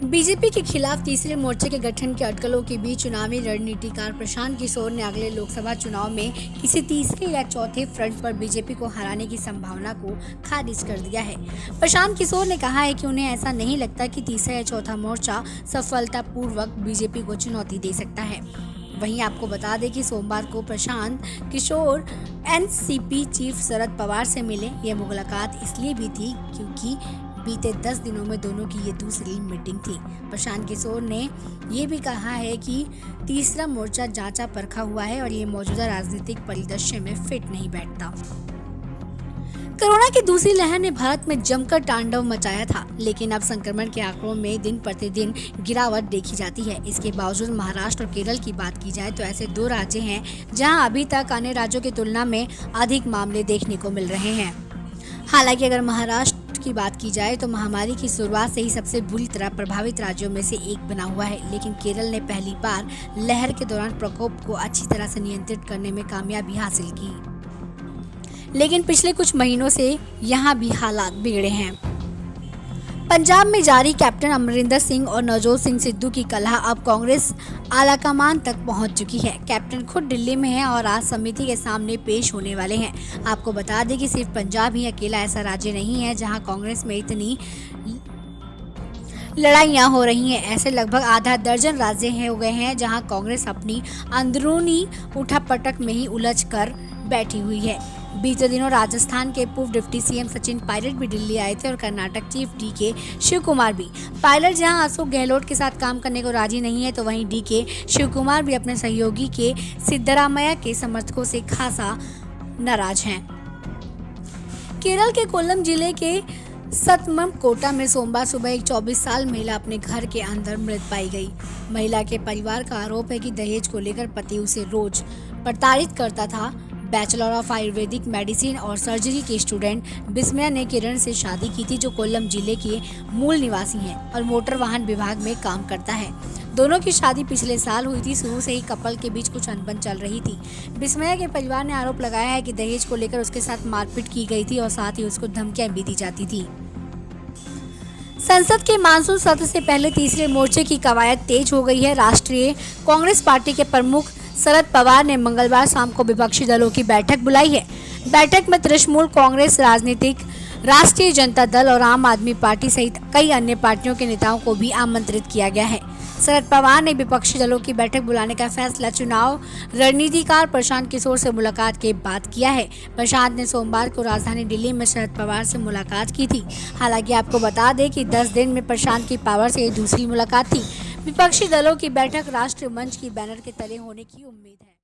BJP के खिलाफ तीसरे मोर्चे के गठन की अटकलों के बीच चुनावी रणनीतिकार प्रशांत किशोर ने अगले लोकसभा चुनाव में किसी तीसरे या चौथे फ्रंट पर बीजेपी को हराने की संभावना को खारिज कर दिया है। प्रशांत किशोर ने कहा है कि उन्हें ऐसा नहीं लगता कि तीसरा या चौथा मोर्चा सफलतापूर्वक बीजेपी को चुनौती दे सकता है। वहीं आपको बता दें कि सोमवार को प्रशांत किशोर एनसीपी चीफ शरद पवार से मिले। यह मुलाकात इसलिए भी थी क्योंकि बीते 10 दिनों में दोनों की ये दूसरी मीटिंग थी। प्रशांत किशोर ने ये भी कहा है कि तीसरा मोर्चा जांचा परखा हुआ है और ये मौजूदा राजनीतिक परिदृश्य में फिट नहीं बैठता। कोरोना की दूसरी लहर ने भारत में जमकर तांडव मचाया था, लेकिन अब संक्रमण के आंकड़ों में दिन प्रतिदिन गिरावट देखी जाती है। इसके बावजूद महाराष्ट्र और केरल की बात की जाए तो ऐसे दो राज्य हैं जहां अभी तक अन्य राज्यों की तुलना में अधिक मामले देखने को मिल रहे हैं। हालांकि अगर महाराष्ट्र की बात की जाए तो महामारी की शुरुआत से ही सबसे बुरी तरह प्रभावित राज्यों में से एक बना हुआ है, लेकिन केरल ने पहली बार लहर के दौरान प्रकोप को अच्छी तरह से नियंत्रित करने में कामयाबी हासिल की। लेकिन पिछले कुछ महीनों से यहाँ भी हालात बिगड़े हैं। पंजाब में जारी कैप्टन अमरिंदर सिंह और नवजोत सिंह सिद्धू की कलह अब कांग्रेस आलाकमान तक पहुंच चुकी है। कैप्टन खुद दिल्ली में हैं और आज समिति के सामने पेश होने वाले हैं। आपको बता दें कि सिर्फ पंजाब ही अकेला ऐसा राज्य नहीं है जहां कांग्रेस में इतनी लड़ाइयां हो रही हैं। ऐसे लगभग आधा दर्जन राज्य हो गए हैं जहां कांग्रेस अपनी अंदरूनी उठापटक में ही उलझ कर बैठी हुई है। बीते दिनों राजस्थान के पूर्व डिप्टी सीएम सचिन पायलट भी दिल्ली आए थे और कर्नाटक चीफ डीके शिव कुमार भी। पायलट जहां अशोक गहलोत के साथ काम करने को राजी नहीं है तो वहीं डीके शिव कुमार भी अपने सहयोगी के सिद्धरामैया के समर्थकों से खासा नाराज हैं। केरल के कोल्लम जिले के सतमकोटा में सोमवार सुबह एक 24 साल महिला अपने घर के अंदर मृत पाई गई। महिला के परिवार का आरोप है कि दहेज को लेकर पति उसे रोज प्रताड़ित करता था। बैचलर ऑफ आयुर्वेदिक मेडिसिन और सर्जरी के स्टूडेंट बिस्मया ने किरण से शादी की थी, जो कोल्लम जिले के मूल निवासी हैं और मोटर वाहन विभाग में काम करता है। दोनों की शादी पिछले साल हुई थी। शुरू से ही कपल के बीच कुछ अनबन चल रही थी। बिस्मया के परिवार ने आरोप लगाया है कि दहेज को लेकर उसके साथ मारपीट की गई थी और साथ ही उसको धमकियां भी दी जाती थी। संसद के मानसून सत्र से पहले तीसरे मोर्चे की कवायद तेज हो गई है। राष्ट्रीय कांग्रेस पार्टी के प्रमुख शरद पवार ने मंगलवार शाम को विपक्षी दलों की बैठक बुलाई है। बैठक में तृणमूल कांग्रेस, राजनीतिक राष्ट्रीय जनता दल और आम आदमी पार्टी सहित कई अन्य पार्टियों के नेताओं को भी आमंत्रित किया गया है। शरद पवार ने विपक्षी दलों की बैठक बुलाने का फैसला चुनाव रणनीतिकार प्रशांत किशोर से मुलाकात के बाद किया है। प्रशांत ने सोमवार को राजधानी दिल्ली में शरद पवार से मुलाकात की थी। हालांकि आपको बता दें कि 10 दिन में प्रशांत की पवार से ये दूसरी मुलाकात थी। विपक्षी दलों की बैठक राष्ट्रीय मंच की बैनर के तले होने की उम्मीद है।